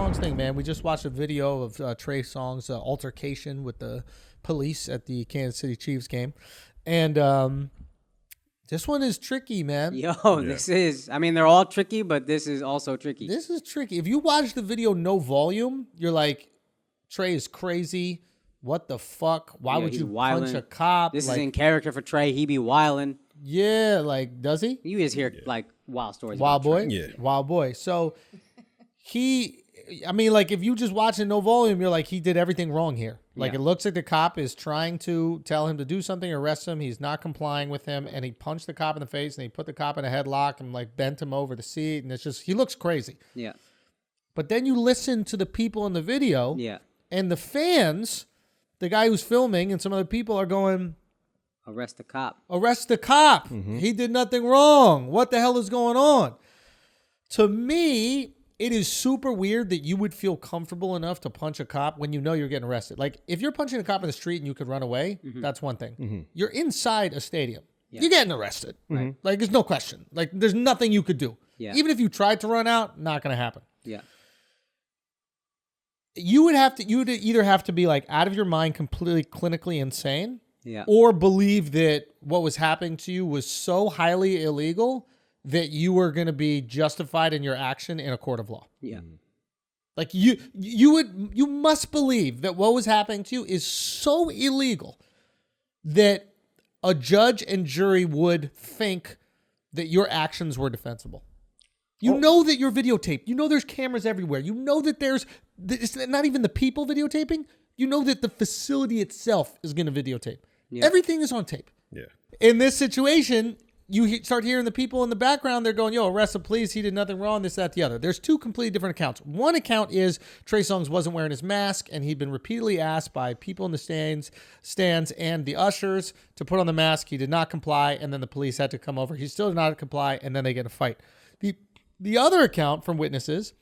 Songz thing, man. We just watched a video of Trey Songz' altercation with the police at the Kansas City Chiefs game. And this one is tricky, man. This is, I mean, they're all tricky, but this is also tricky. This is tricky. If you watch the video no volume, you're like, Trey is crazy. What the fuck? Why would you punch a cop? This is in character for Trey. He be wildin'. Yeah, like, does he? You just hear like wild stories. Wild boy? Yeah. Wild boy. So I mean, like, if you just watch it no volume, you're like, he did everything wrong here. Like, it looks like the cop is trying to tell him to do something, arrest him. He's not complying with him, and he punched the cop in the face, and he put the cop in a headlock and, like, bent him over the seat, and it's just, he looks crazy. Yeah. But then you listen to the people in the video, Yeah. and the fans, the guy who's filming and some other people are going, Arrest the cop. arrest the cop. He did nothing wrong. What the hell is going on? To me, it is super weird that you would feel comfortable enough to punch a cop when you know you're getting arrested. Like, if you're punching a cop in the street and you could run away, that's one thing. You're inside a stadium. You're getting arrested. Right. Like, there's no question. Like, there's nothing you could do. Yeah. Even if you tried to run out, not going to happen. Yeah. You would either have to be, like, out of your mind, completely clinically insane, Yeah. or believe that what was happening to you was so highly illegal that you were going to be justified in your action in a court of law. Yeah. Like, you must believe that what was happening to you is so illegal that a judge and jury would think that your actions were defensible. You know that you're videotaped. You know there's cameras everywhere. You know that it's not even the people videotaping. You know that the facility itself is going to videotape. Yeah. Everything is on tape. Yeah. In this situation, you start hearing the people in the background. They're going, yo, arrest him, please. He did nothing wrong, this, that, the other. There's two completely different accounts. One account is Trey Songz wasn't wearing his mask, and he'd been repeatedly asked by people in the stands and the ushers to put on the mask. He did not comply, and then the police had to come over. He still did not comply, and then they get in a fight. The other account from witnesses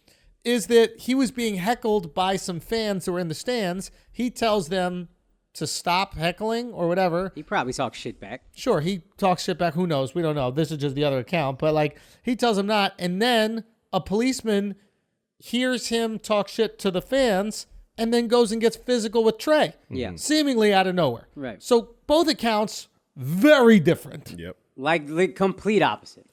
is that he was being heckled by some fans who were in the stands. He tells them to stop heckling or whatever. He probably talks shit back. Sure, he talks shit back. Who knows? We don't know. This is just the other account. But, like, he tells him not. And then a policeman hears him talk shit to the fans and then goes and gets physical with Trey. Yeah. Seemingly out of nowhere. Right. So both accounts, very different. Yep. Like complete opposite.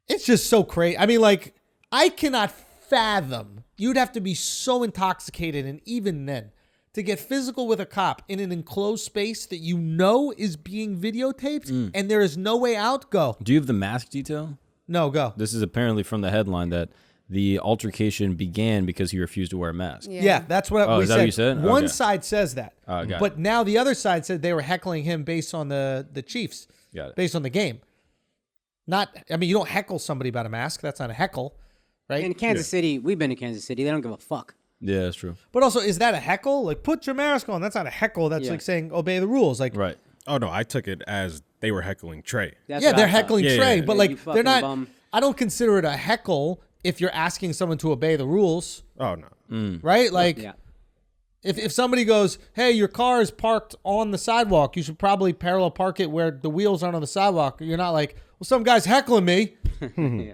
It's just so crazy. I mean, like, I cannot fathom. You'd have to be so intoxicated, and even then, to get physical with a cop in an enclosed space that you know is being videotaped and there is no way out, go. Do you have the mask detail? No, go. This is apparently from the headline that the altercation began because he refused to wear a mask. Yeah, that's what we is that said. what you said? One Okay. side says that. Got it. But now the other side said they were heckling him based on the Chiefs, Got it. based on the game. I mean, you don't heckle somebody about a mask. That's not a heckle, right? In Kansas City, we've been to Kansas City. They don't give a fuck. Yeah, that's true. But also, is that a heckle? Like, put your mask on. That's not a heckle. That's like saying obey the rules. Like, Right. Oh, no, I took it as they were heckling Trey. That's yeah, what they're I thought. heckling Yeah, Trey, yeah, but yeah. like You they're fucking not. bum. I don't consider it a heckle if you're asking someone to obey the rules, Oh, no. right? Like, Yeah. if somebody goes, "Hey, your car is parked on the sidewalk. You should probably parallel park it where the wheels aren't on the sidewalk." You're not like, "Well, some guy's heckling me," Yeah.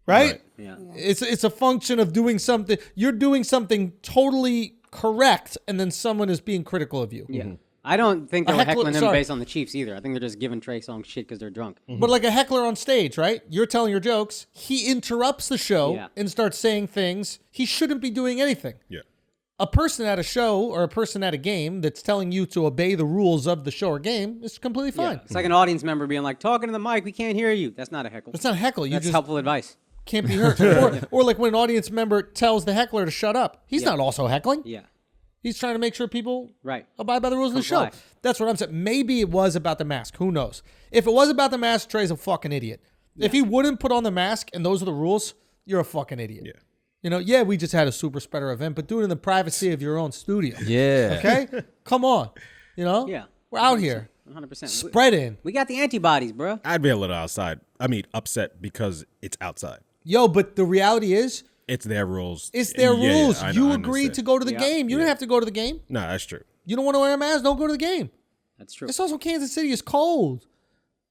right? Yeah. It's a function of doing something. You're doing something totally correct, and then someone is being critical of you. Yeah. I don't think they A were heckler- heckling him sorry. based on the Chiefs either. I think they're just giving Trey Songz shit because they're drunk. But like a heckler on stage, right? You're telling your jokes. He interrupts the show Yeah. and starts saying things. He shouldn't be doing anything. Yeah. A person at a show or a person at a game that's telling you to obey the rules of the show or game is completely fine. It's like an audience member being like, talking to the mic, we can't hear you. That's not a heckle. It's not a heckle. You That's just helpful advice. can't be heard. or like when an audience member tells the heckler to shut up. He's not also heckling. Yeah. He's trying to make sure people Right. abide by the rules of the show. Comply. That's what I'm saying. Maybe it was about the mask. Who knows? If it was about the mask, Trey's a fucking idiot. If he wouldn't put on the mask and those are the rules, you're a fucking idiot. Yeah. You know, yeah, we just had a super spreader event, but do it in the privacy of your own studio. Yeah. Okay? Come on. You know? Yeah. We're out here. 100%. Spreading. We got the antibodies, bro. I'd be a little upset because it's outside. Yo, but the reality is, It's their rules. it's their Yeah, rules. I You understand. agreed to go to the Yeah. game. You didn't have to go to the game. No, that's true. You don't want to wear a mask? Don't go to the game. That's true. It's also Kansas City is cold.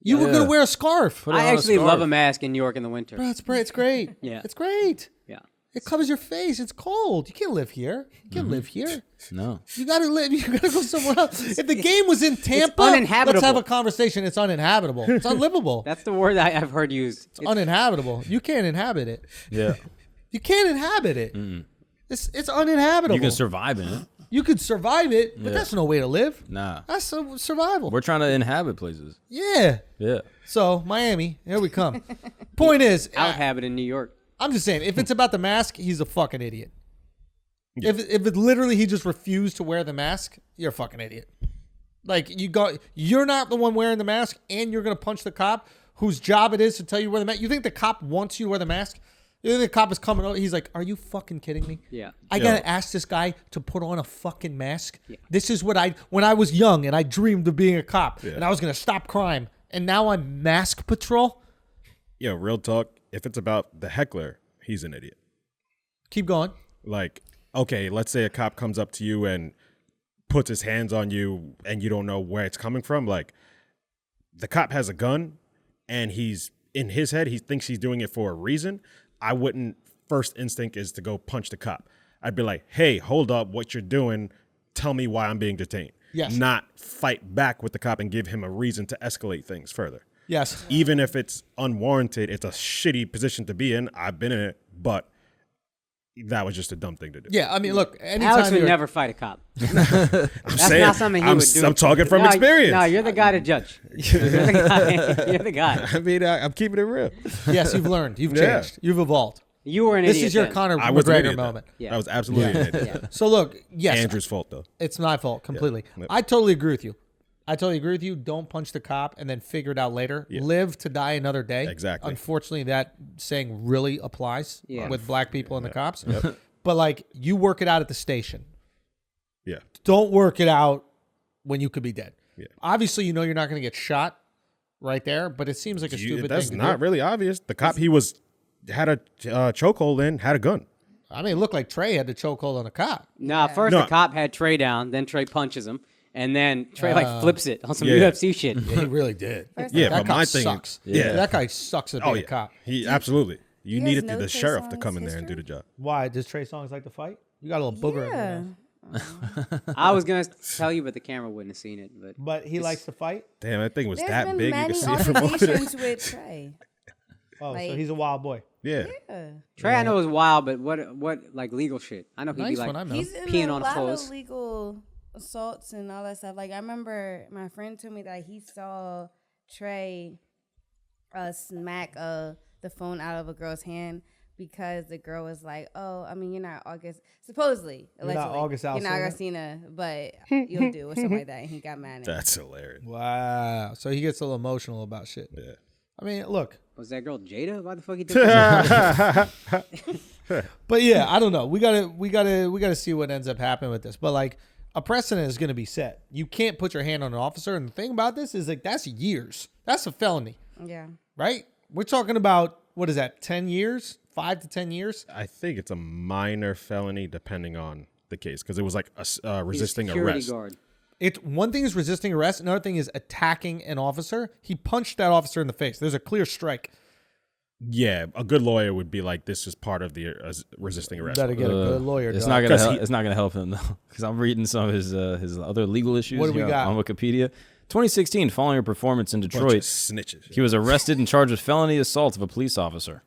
You were Yeah. going to wear a scarf. Put it I on a actually scarf. love a mask in New York in the winter. Bro, it's great. Yeah. It's great. Yeah. It covers your face. It's cold. You can't live here. You can't live here. No. You gotta live. You gotta go somewhere else. If the game was in Tampa, uninhabitable. let's have a conversation. It's uninhabitable. It's unlivable. That's the word I've heard used. It's uninhabitable. You can't inhabit it. Yeah. You can't inhabit it. It's uninhabitable. You can survive in it. You could survive it, but Yeah. that's no way to live. Nah. That's survival. We're trying to inhabit places. Yeah. Yeah. So Miami, here we come. Point is, Out habit in New York. I'm just saying, if it's about the mask, he's a fucking idiot. If it literally he just refused to wear the mask, you're a fucking idiot. Like you're not the one wearing the mask, and you're gonna punch the cop whose job it is to tell you to wear the mask. You think the cop wants you to wear the mask? You think the cop is coming over? He's like, "Are you fucking kidding me? Yeah. I gotta ask this guy to put on a fucking mask. This is what when I was young and I dreamed of being a cop and I was gonna stop crime, and now I'm mask patrol. Yo, real talk. If it's about the heckler, he's an idiot. Keep going. Like, okay, let's say a cop comes up to you and puts his hands on you and you don't know where it's coming from. Like, the cop has a gun and he's in his head, he thinks he's doing it for a reason. I wouldn't, first instinct is to go punch the cop. I'd be like, hey, hold up, what you're doing, tell me why I'm being detained. Yes. Not fight back with the cop and give him a reason to escalate things further. Yes. Even if it's unwarranted, it's a shitty position to be in. I've been in it, but that was just a dumb thing to do. Yeah, I mean, look. Anytime Alex would you're- never fight a cop. I'm That's saying, not something he would do. I'm talking from No, experience. No, you're the guy to judge. You're the guy. You're the guy. I mean, I'm keeping it real. Yes, you've learned. You've Yeah. changed. You've evolved. You were an This idiot. is your then. Conor I was an McGregor idiot then. moment. Yeah. That was absolutely an idiot. So look, yes, Andrew's fault though. it's my fault completely. Yep. I totally agree with you. I totally agree with you. Don't punch the cop and then figure it out later. Live to die another day. Exactly. Unfortunately, that saying really applies Yeah. with black people and the cops. But like, you work it out at the station. Yeah. Don't work it out when you could be dead. Yeah. Obviously, you know you're not going to get shot right there, but it seems like a stupid That's thing to not do. really obvious. The cop had a chokehold in, had a gun. I mean, it looked like Trey had the chokehold on a cop. Nah, first No. the cop had Trey down, then Trey punches him, and then Trey flips it on some yeah. UFC shit. Yeah, he really did. Yeah, that but guy my thing, sucks. yeah. That guy sucks at being Oh a yeah, cop. he absolutely. You guys needed know the Trey sheriff to Songz come in there and do history? the job. Why? Does Trey Songz like to fight? You got a little booger in there. Yeah. I was gonna tell you, but the camera wouldn't have seen it. But But he likes to fight? Damn, that thing was There's that been big. You many could see it from over there. altercations with Trey. Oh, so Like- he's a wild boy. Yeah. Yeah. Trey, I know is wild, but what like legal shit? I know he'd Nice be like, one, I know. He's in Peeing a on lot clothes. of legal assaults and all that stuff. Like I remember my friend told me that he saw Trey smack the phone out of a girl's hand because the girl was like, "Oh, I mean, you're not August, supposedly, You're not allegedly, August you're not Alsina? Augustina, but you'll do," or something like that. And he got mad at him. That's hilarious. Wow. So he gets a little emotional about shit. Yeah. I mean, look. was that girl Jada? Why the fuck he did that? But yeah, I don't know. We gotta see what ends up happening with this. But like, a precedent is gonna be set. You can't put your hand on an officer. And the thing about this is like, that's years. That's a felony, Yeah. right? We're talking about, what is that, 10 years? 5 to 10 years? I think it's a minor felony depending on the case because it was like a resisting Security arrest. guard. One thing is resisting arrest. Another thing is attacking an officer. He punched that officer in the face. There's a clear strike. Yeah, a good lawyer would be like, this is part of the resisting arrest. Better get a good lawyer. It's dog. not gonna 'Cause help, it's not gonna help him though, because I'm reading some of his other legal issues. What do we here got? on Wikipedia? 2016, following a performance in Bunch of Detroit, snitches. he was arrested and charged with felony assault of a police officer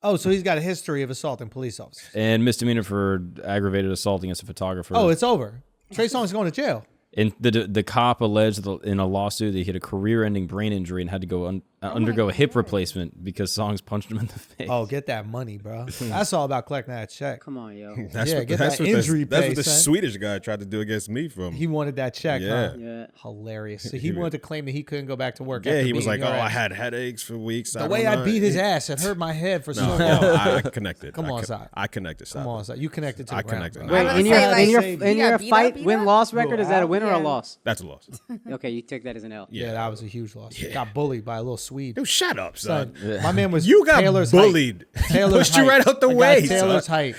Oh, so he's got a history of assaulting police officers. and misdemeanor for aggravated assault against a photographer. Oh, it's over. Trey Songz going to jail. And the cop alleged in a lawsuit that he had a career-ending brain injury and had to go undergo a hip replacement because Songs punched him in the face. Oh, get that money, bro. That's all about collecting that check. Come on, yo. That's Yeah, what, get that's that what injury that's pay, what the son. Swedish guy tried to do against me from. He wanted that check, huh? Yeah. Yeah. Hilarious. So he wanted to claim that he couldn't go back to work. Yeah, after he was beating like, your "Oh, I ass. had headaches for weeks." The way I beat his ass, it hurt my head for so No, long. I connected. Come I on, con- Sai. I connected. Come on, son. You connected to the I ground, connected. bro. Wait, was in gonna your say, in your like, in you your got beat fight up? win-loss record, is that a win or a Yeah. loss? That's a loss. Okay, you take that as an L. Yeah, that was a huge loss. Got bullied by a little Swede. Yo, shut up, son. Son, my man was You got Taylor's bullied. Height. Taylor's Pushed you height. right out the I got way, Taylor's son. height.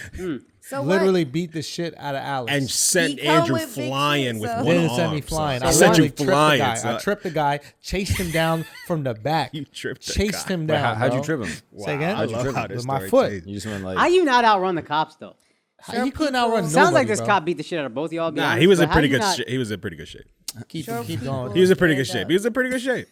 So literally beat the shit out of Alex. And sent He come Andrew with big flying shit, with so- one didn't arm. send me flying. son. I Sent literally you tripped the flying. guy. son. I tripped the guy, chased him down from the back. You tripped the chased guy. him Wait, down. how'd you bro. trip him? Say again? I How'd you love trip how him? this With my story foot. changed. You just went How like. you not outrun the cops though? He couldn't outrun nobody. Sounds like this bro. cop beat the shit out of both of y'all. to be Nah, honest, he was but in how pretty you good not- shape. He was in pretty good shape. Keep Short keep people. going. He was in pretty good Stand shape. up. He was in pretty good shape.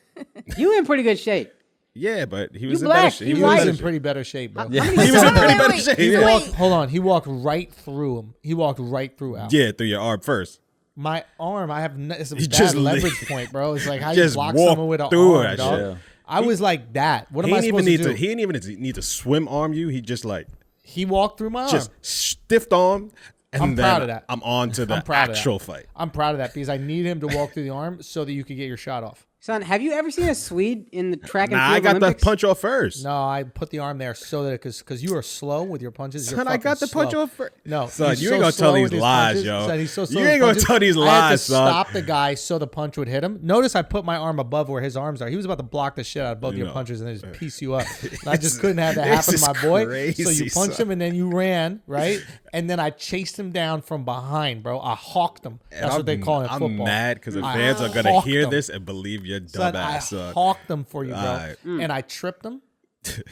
You in pretty good shape. Yeah, but he was in black, better shape. you He was in was white. better in shape. pretty better shape, bro. Yeah. He was in pretty better Wait, shape. He Yeah. walked. Hold on. He walked right through him. He walked right through Al. Yeah, through your arm first. My arm. I have. It's a He bad just leverage point, bro. It's like how you just block walked someone with an through arm, that dog. shit. I was like that. What am He I didn't even supposed need to to. do? He didn't even need to swim arm you. He just like He walked through my arm. just stiffed arm. And I'm then proud of that. I'm on to the I'm proud of that. actual fight. I'm proud of that because I need him to walk through the arm so that you could get your shot off. Son, have you ever seen a Swede in the track and Nah, field I got Olympics? the punch off first. No, I put the arm there so that because you are slow with your punches. You're Son, I got fucking the punch slow. off first. No, Son, he's you ain't so gonna tell slow these with his lies, punches. yo. Son, he's so slow You with ain't his gonna punches. tell these I had to lies, son. stop the guy so the punch would hit him. Notice I put my arm above where his arms are. He was about to block the shit out of both your know. punches and then just piece you up. And I just couldn't have that happen this to my is boy. So crazy, you punched son. him and then you ran, right? And then I chased him down from behind, bro. I hawked him. That's what they call it in I'm football. mad because the I fans are gonna hawked hear him. this and believe you're Son, I dumbass. Son. hawked him for you, bro. Alright. And I tripped him.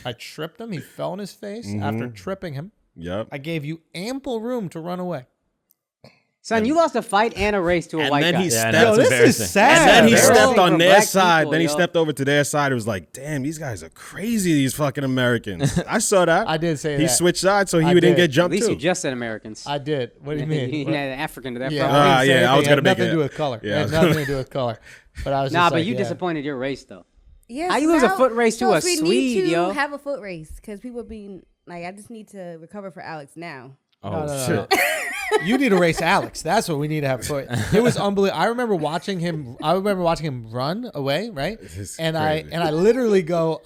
I tripped him. He fell on his face. After tripping him, Yep. I gave you ample room to run away. Son, you lost a fight and a race to a And white then guy. he Yeah, I stepped. know, it's embarrassing. sad. And then he Embarrassing stepped for on their black side. people, Then he yo. stepped over to their side. It was like, damn, these guys are crazy. These fucking Americans. I saw that. I did say he that. switched sides so he I didn't did. get At jumped least too. you just said Americans. I did. What do you mean? You had African to that Yeah, front. I didn't say yeah, I was anything. gonna It had make nothing it- to do with color. yeah, It I had was nothing gonna- to do with color. But I was Nah, just but like, you yeah. disappointed your race though. Yes, How you lose a now- foot race to a we Swede, need to yo? have a foot race because people be like, I just need to recover for Alex now. Oh No. shit. You need to race Alex. That's what we need to have. For. It was unbelievable. I remember watching him run away, right? is And crazy. I literally go,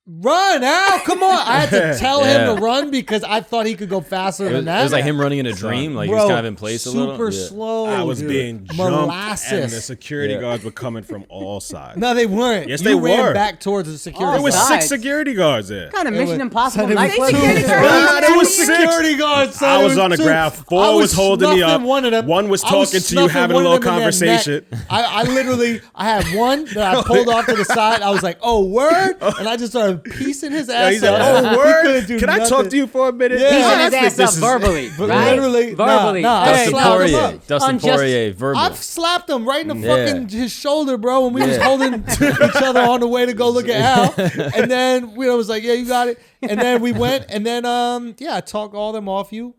run, Al, come on. I had to tell him Yeah. to run because I thought he could go faster It than was, that. it was like him running in a dream. Like he was kind of in place a little. super Yeah. slow. I was dude. being jumped, and the molasses. security Yeah. guards were coming from all sides. No, they weren't. Yes, you they ran were. back towards the security. There was Sides. 6 security guards there. What kind of It Mission was- Impossible son, it was nightclub two. is this? Nah, there was 6. security guards. son. I There was on the two. ground. 4 I was holding me snuffing up. One of them. One was I was talking to you, snuffing having a one of little them in their conversation. neck. I literally, I had one that I pulled off to the side. I was like, "Oh, word!" And I just started piecing his Yeah, ass he said, up. "Oh, He word! couldn't do Can I talk nothing. to you for a minute?" Yeah. He's I in his think ass this up is- verbally, But right? literally, verbally. nah, Hey, I Dustin slapped him Poirier. up. Dustin Unjust- Poirier. Verbal. I've slapped him right in the Yeah. fucking his shoulder, bro, when we was Yeah. holding each other on the way to go look at Al. And then we was like, "Yeah, you got it." And then we went, and then I talked all them off you.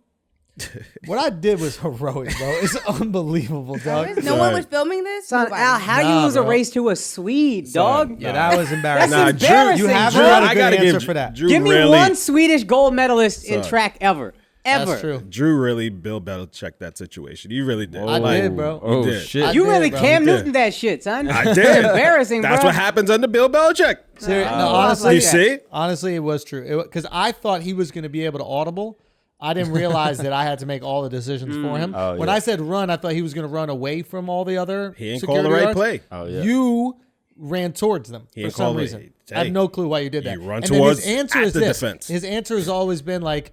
What I did was heroic, bro. It's unbelievable, dog. No one was filming this. Son, Nobody. Al, how Nah, you lose a bro. race to a Swede, dog? Yeah, that was embarrassing. That's Drew, embarrassing, you have Drew. had a I good gotta answer give for that. Drew Give me really, one Swedish gold medalist in Son. track ever. Ever. That's true. Drew really Bill Belichick that situation. You really did. I Like, did, bro. Oh did. shit. You did, really bro. Cam You did. Newton that shit, son. I did. That's embarrassing, That's bro. what happens under Bill Belichick. No, Oh, honestly, You see? honestly, it was true. Because I thought he was going to be able to audible. I didn't realize that I had to make all the decisions for him. Oh, When yeah. I said run, I thought he was going to run away from all the other. He ain't call security the right guards. play. Oh yeah. You ran towards them He for ain't some call the- reason. hey, I have no clue why you did that. you run and then towards his answer at is the this. defense. His answer has always been like,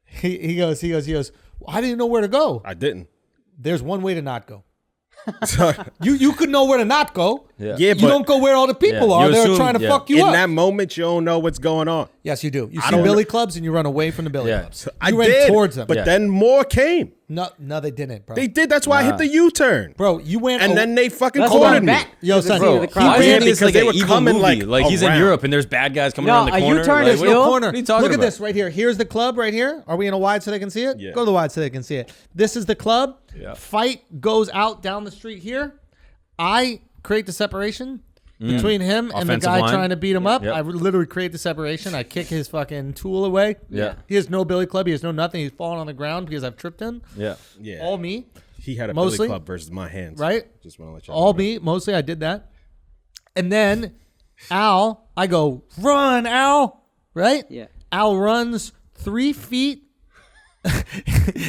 he goes, I didn't know where to go. I didn't. There's one way to not go. You could know where to not go. Yeah. Yeah, You but don't go where all the people Yeah, are. you They're assume- trying to yeah. fuck you in up. that moment, you don't know what's going on. Yes, you do. You I see don't billy know. clubs and you run away from the billy Yeah. clubs. I You ran did towards them. but Yeah. then more came. No, they didn't, bro. They did. That's why I hit the U-turn. Bro, you went And then they fucking Let's cornered run me. back. Yo, to the son, scene of bro, the he crime. Why Yeah, is it because like they an were evil coming, movie? like, he's in around. Europe and there's bad guys coming No, around the a corner. U-turn Like, is what- still- corner. What are you talking Look at about? this right here. Here's the club right here. Are we in a wide so they can see it? Yeah. Go to the wide so they can see it. This is the club. Yeah. Fight goes out down the street here. I create the separation between him and the Offensive guy line. trying to beat him up. Yep. I literally create the separation. I kick his fucking tool away. Yeah. He has no billy club. He has no nothing. He's falling on the ground because I've tripped him. Yeah. Yeah. All me. He had a Mostly. billy club versus my hands. Right? Just want to let you All know. me. Mostly I did that. And then Al, I go, run, Al. Right? Yeah. Al runs 3 feet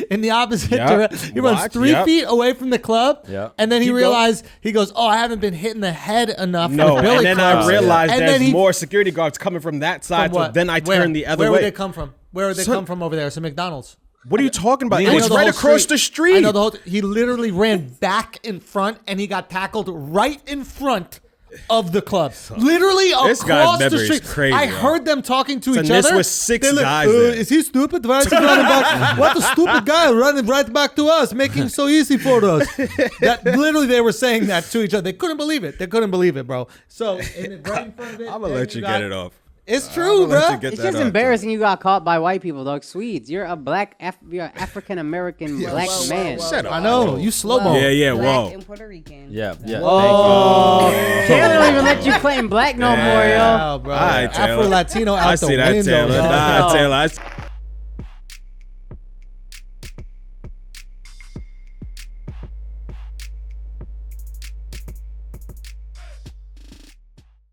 in the opposite Yep. direction. He runs Watch, 3 yep. feet away from the club. Yep. And then he Keep realized, he goes, oh, I haven't been hitting the head enough. No, with billy and then clubs. I realized And there's then he- more security guards coming from that From side. So what? then I Where? turned the other Where way. would they come from? Where they Son- come from over there? It's a McDonald's. What are you talking about? I And know it's the right whole across the street. I know the whole. He literally ran back in front, and he got tackled right in front of the club. Literally This guy's across the memory is street. crazy, I yo. heard them talking to each this other. was 6 They're like, guys there. Is he stupid? Why is he running back? What a stupid guy running right back to us, making so easy for us. That literally they were saying that to each other. They couldn't believe it. They couldn't believe it, bro. So and right in front of it, I'm gonna then let you got- get it off. It's true, I'ma let bro. you get It's that just off, embarrassing you got caught by white people, dog. Swedes. You're a black, you're an African American black man. Shut up. I know. You slow mo. Yeah, Black whoa. and Puerto Rican. Yeah. Oh, Taylor don't even let you claim black no more, yo. Wow, bro. All right, Taylor. Afro Latino out I the see that, window. Taylor. dog. Nah, Taylor.